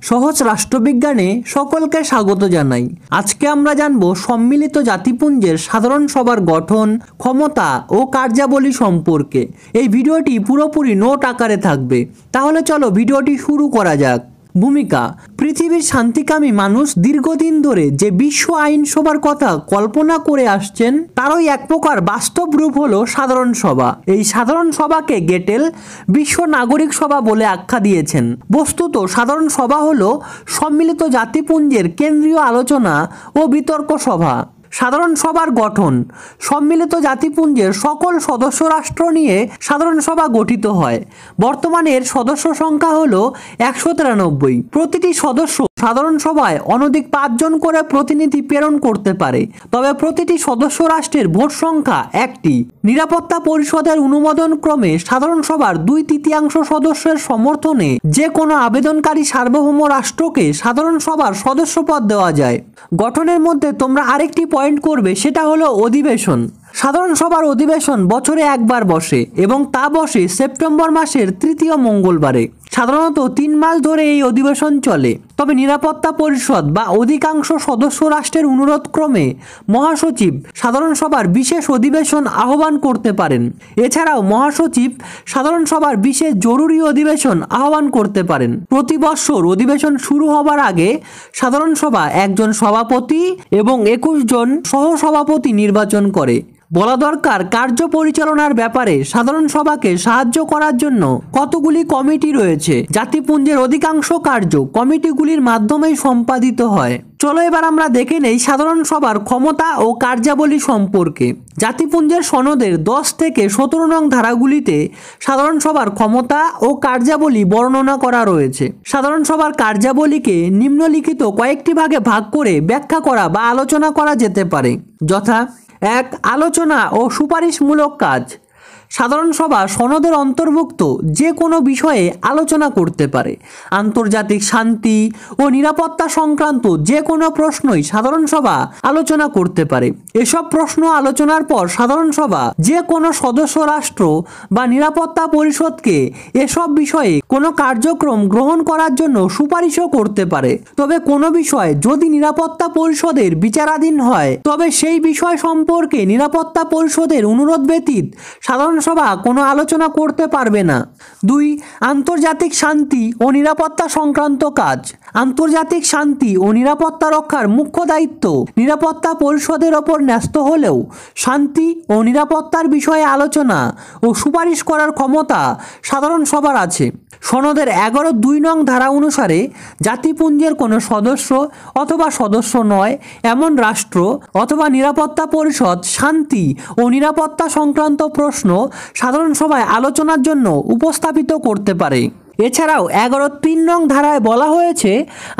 সহজ রাষ্ট্রবিজ্ঞানে সকলকে স্বাগত জানাই। আজকে আমরা জানব সম্মিলিত জাতিপুঞ্জের সাধারণ সভার গঠন, ক্ষমতা ও কার্যাবলী সম্পর্কে। এই ভিডিওটি পুরোপুরি নোট আকারে থাকবে। তাহলে চলো ভিডিওটি শুরু করা যাক। ভূমিকা: পৃথিবীর শান্তিকামী মানুষ দীর্ঘদিন ধরে যে বিশ্ব আইনসভার কথা কল্পনা করে আসছেন তারই এক প্রকার বাস্তব রূপ হলো সাধারণ সভা। এই সাধারণ সভাকে গেটেল বিশ্ব নাগরিক সভা বলে আখ্যা দিয়েছেন। বস্তুত সাধারণ সভা হলো সম্মিলিত জাতিপুঞ্জের কেন্দ্রীয় আলোচনা ও বিতর্ক সভা। সাধারণ সভার গঠন: সম্মিলিত জাতিপুঞ্জের সকল সদস্য রাষ্ট্র নিয়ে সাধারণ সভা গঠিত হয়। বর্তমানে এর সদস্য সংখ্যা হলো 193। প্রতিটি সদস্য সাধারণ সভায় অনধিক 5 জন করে প্রতিনিধি প্রেরণ করতে পারে, তবে প্রতিটি সদস্য রাষ্ট্রের ভোট সংখ্যা 1টি। নিরাপত্তা পরিষদের অনুমোদন ক্রমে সাধারণ সভার 2/3 সদস্যের সমর্থনে যে কোনো আবেদনকারী সার্বভৌম রাষ্ট্রকে সাধারণ সভার সদস্য পদ দেওয়া যায়। গঠনের মধ্যে তোমরা আরেকটি পয়েন্ট করবে, সেটা হলো অধিবেশন। সাধারণ সভার অধিবেশন বছরে একবার বসে এবং তা বসে সেপ্টেম্বর মাসের 3য় মঙ্গলবারে। সাধারণত 3 মাস ধরে এই অধিবেশন চলে। তবে নিরাপত্তা পরিষদ বা অধিকাংশ সদস্য রাষ্ট্রের অনুরোধ ক্রমে মহাসচিব সাধারণ সভার বিশেষ অধিবেশন আহ্বান করতে পারেন। এছাড়াও মহাসচিব সাধারণ সভার বিশেষ জরুরি অধিবেশন আহ্বান করতে পারেন। প্রতি বছর অধিবেশন শুরু হবার আগে সাধারণ সভা একজন সভাপতি এবং 21 জন সহসভাপতি নির্বাচন করে। বলা দরকার, কার্য পরিচালনার ব্যাপারে সাধারণ সভাকে সাহায্য করার জন্য কতগুলি কমিটি রয়েছে। জাতিপুঞ্জের অধিকাংশ কার্য কমিটিগুলির মাধ্যমেই সম্পাদিত হয়। চলো এবার আমরা দেখে নেই সাধারণ সভার ক্ষমতা ও কার্যাবলী সম্পর্কে। জাতিপুঞ্জের সনদের 10 থেকে 17 নং ধারাগুলিতে সাধারণ সভার ক্ষমতা ও কার্যাবলী বর্ণনা করা রয়েছে। সাধারণ সভার কার্যাবলীকে নিম্নলিখিত কয়েকটি ভাগে ভাগ করে ব্যাখ্যা করা বা আলোচনা করা যেতে পারে, যথা: 1. আলোচনা ও সুপারিশমূলক কাজ। সাধারণ সভা সনদের অন্তর্ভুক্ত যে কোনো বিষয়ে আলোচনা করতে পারে। আন্তর্জাতিক শান্তি ও নিরাপত্তা সংক্রান্ত যে কোনো প্রশ্নই সাধারণ সভা আলোচনা করতে পারে। এসব প্রশ্ন আলোচনার পর সাধারণ সভা যে কোনো সদস্য রাষ্ট্র বা নিরাপত্তা পরিষদকে এসব বিষয়ে কোনো কার্যক্রম গ্রহণ করার জন্য সুপারিশও করতে পারে। তবে কোনো বিষয় যদি নিরাপত্তা পরিষদের বিচারাধীন হয় তবে সেই বিষয় সম্পর্কে নিরাপত্তা পরিষদের অনুরোধ ব্যতীত সাধারণ সভা কোনো আলোচনা করতে পারবে না। 2. আন্তর্জাতিক শান্তি ও নিরাপত্তা সংক্রান্ত কাজ। আন্তর্জাতিক শান্তি ও নিরাপত্তা রক্ষার মুখ্য দায়িত্ব নিরাপত্তা পরিষদের ওপর ন্যস্ত হলেও শান্তি ও নিরাপত্তার বিষয়ে আলোচনা ও সুপারিশ করার ক্ষমতা সাধারণ সভার আছে। সনদের 11(2) নং ধারা অনুসারে জাতিপুঞ্জের কোনো সদস্য অথবা সদস্য নয় এমন রাষ্ট্র অথবা নিরাপত্তা পরিষদ শান্তি ও নিরাপত্তা সংক্রান্ত প্রশ্ন সাধারণ সভায় আলোচনার জন্য উপস্থাপিত করতে পারে। এছাড়াও 11(3) নং ধারায় বলা হয়েছে,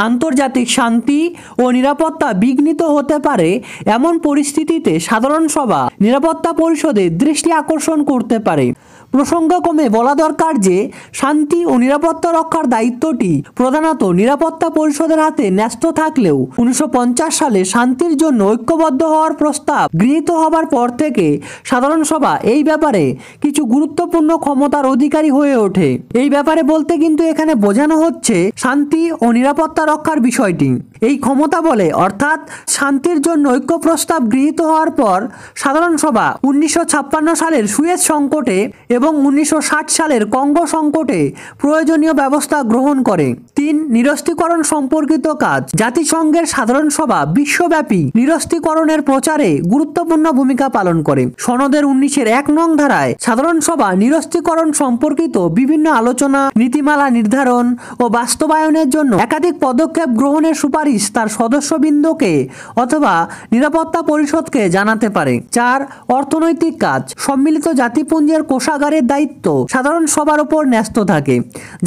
আন্তর্জাতিক শান্তি ও নিরাপত্তা বিঘ্নিত হতে পারে এমন পরিস্থিতিতে সাধারণ সভা নিরাপত্তা পরিষদের দৃষ্টি আকর্ষণ করতে পারে। প্রসঙ্গক্রমে বলা দরকার যে শান্তি ও নিরাপত্তা রক্ষার দায়িত্বটি প্রধানত নিরাপত্তা পরিষদের হাতে ন্যস্ত থাকলেও 1950 সালে শান্তির জন্য ঐক্যবদ্ধ হওয়ার প্রস্তাব গৃহীত হবার পর থেকে সাধারণ সভা এই ব্যাপারে কিছু গুরুত্বপূর্ণ ক্ষমতার অধিকারী হয়ে ওঠে। এই ব্যাপারে বলতে কিন্তু এখানে বোঝানো হচ্ছে শান্তি ও নিরাপত্তা রক্ষার বিষয়টি। এই ক্ষমতা বলে অর্থাৎ শান্তির জন্য ঐক্য প্রস্তাব গৃহীত হওয়ার পর সাধারণ সভা 1956 সালের সুয়েজ সংকটে এবং 1960 সালের কঙ্গো সংকটে প্রয়োজনীয় ব্যবস্থা গ্রহণ করে। 3. নিরস্ত্রীকরণ সম্পর্কিত কাজ। জাতিসংঘের সাধারণ সভা বিশ্বব্যাপী নিরস্ত্রীকরণের প্রচারে গুরুত্বপূর্ণ ভূমিকা পালন করে। সনদের 19(1) নং ধারায় সাধারণ সভা নিরস্ত্রীকরণ সম্পর্কিত বিভিন্ন আলোচনা, নীতিমালা নির্ধারণ ও বাস্তবায়নের জন্য একাধিক পদক্ষেপ গ্রহণের সুপারিশ তার সদস্যবৃন্দকে অথবা নিরাপত্তা পরিষদকে জানাতে পারে। 4. অর্থনৈতিক কাজ। সম্মিলিত জাতিপুঞ্জের কোষাগারের দায়িত্ব সাধারণ সভার উপর ন্যস্ত থাকে।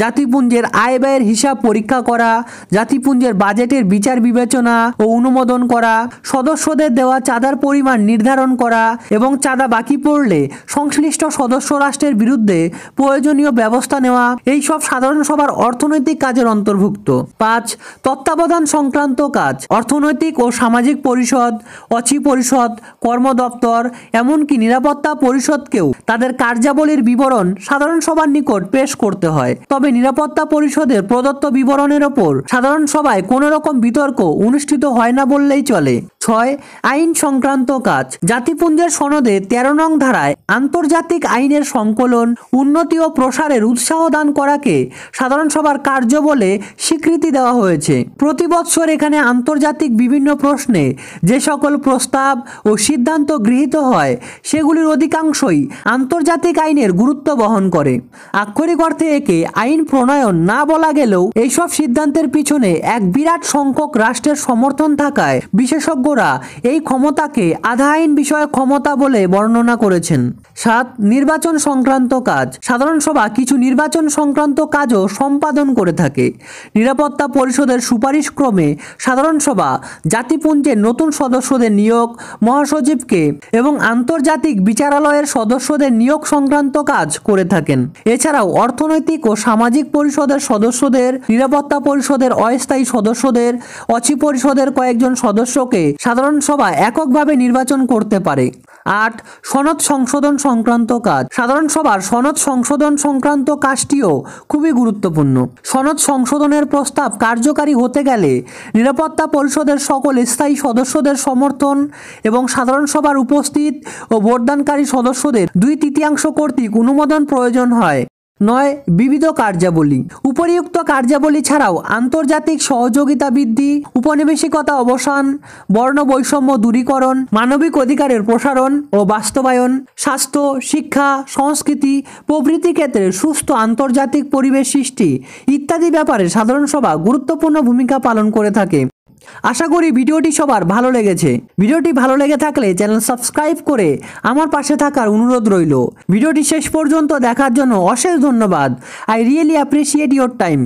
জাতিপুঞ্জের আয় ব্যয়ের হিসাব পরীক্ষা করা, জাতিপুঞ্জের বাজেটের বিচার বিবেচনা ও অনুমোদন করা, সদস্যদের দেওয়া চাঁদার পরিমাণ নির্ধারণ করা এবং চাঁদা বাকি পড়লে সংশ্লিষ্ট সদস্য রাষ্ট্রের বিরুদ্ধে প্রয়োজনীয় ব্যবস্থা নেওয়া, এই সব সাধারণ সভার অর্থনৈতিক কাজের অন্তর্ভুক্ত। 5. তত্ত্বাবধান সংক্রান্ত কাজ। অর্থনৈতিক ও সামাজিক পরিষদ, অচি পরিষদ, কর্ম দপ্তর এমনকি নিরাপত্তা পরিষদকেও তাদের কার্যাবলীর বিবরণ সাধারণ সভার নিকট পেশ করতে হয়। তবে নিরাপত্তা পরিষদের প্রদত্ত বিবরণের ওপর সাধারণ সভায় কোনো রকম বিতর্ক অনুষ্ঠিত হয় না বললেই চলে। 6. আইন সংক্রান্ত কাজ। জাতিপুঞ্জের সনদে 13 নং ধারায় আন্তর্জাতিক আইনের সংকলন, উন্নতি ও প্রসারের উৎসাহ দান করাকে সাধারণ সভার কার্য বলে স্বীকৃতি দেওয়া হয়েছে। প্রতি বৎসর এখানে আন্তর্জাতিক বিভিন্ন প্রশ্নে যে সকল প্রস্তাব ও সিদ্ধান্ত গৃহীত হয় সেগুলির অধিকাংশই আন্তর্জাতিক আইনের গুরুত্ব বহন করে। আক্ষরিক অর্থে একে আইন প্রণয়ন না বলা গেলেও এইসব সিদ্ধান্তের পিছনে এক বিরাট সংখ্যক রাষ্ট্রের সমর্থন থাকায় বিশেষজ্ঞরা এই ক্ষমতাকে আধা আইন বিষয়ক ক্ষমতা বলে বর্ণনা করেছেন। 7. নির্বাচন সংক্রান্ত কাজ। সাধারণ সভা কিছু নির্বাচন সংক্রান্ত কাজও সম্পাদন করে থাকে। নিরাপত্তা পরিষদের সুপারিশ ক্রমে সাধারণ সভা জাতিপুঞ্জের নতুন সদস্যদের নিয়োগ, মহাসচিবকে এবং আন্তর্জাতিক বিচারালয়ের সদস্যদের নিয়োগ সংক্রান্ত কাজ করে থাকেন। এছাড়াও অর্থনৈতিক ও সামাজিক পরিষদের সদস্যদের, নিরাপত্তা পরিষদের অস্থায়ী সদস্যদের, অচি পরিষদের কয়েকজন সদস্যকে সাধারণ সভা এককভাবে নির্বাচন করতে পারে। 8. সনদ সংশোধন সংক্রান্ত কাজ। সাধারণ সভার সনদ সংশোধন সংক্রান্ত কাজটিও খুবই গুরুত্বপূর্ণ। সনদ সংশোধনের প্রস্তাব কার্যকারী হতে গেলে নিরাপত্তা পরিষদের সকল স্থায়ী সদস্যদের সমর্থন এবং সাধারণ সভার উপস্থিত ও ভোটদানকারী সদস্যদের 2/3 কর্তৃক অনুমোদন প্রয়োজন হয়। 9. বিবিধ কার্যাবলী। উপরিউক্ত কার্যাবলী ছাড়াও আন্তর্জাতিক সহযোগিতা বৃদ্ধি, উপনিবেশিকতা অবসান, বর্ণ বৈষম্য দূরীকরণ, মানবিক অধিকারের প্রসারণ ও বাস্তবায়ন, স্বাস্থ্য, শিক্ষা, সংস্কৃতি প্রভৃতি ক্ষেত্রে সুস্থ আন্তর্জাতিক পরিবেশ সৃষ্টি ইত্যাদি ব্যাপারে সাধারণ সভা গুরুত্বপূর্ণ ভূমিকা পালন করে থাকে। আশা করি ভিডিওটি সবার ভালো লেগেছে। ভিডিওটি ভালো লেগে থাকলে চ্যানেল সাবস্ক্রাইব করে আমার পাশে থাকার অনুরোধ রইল। ভিডিওটি শেষ পর্যন্ত দেখার জন্য অশেষ ধন্যবাদ। I really appreciate your time.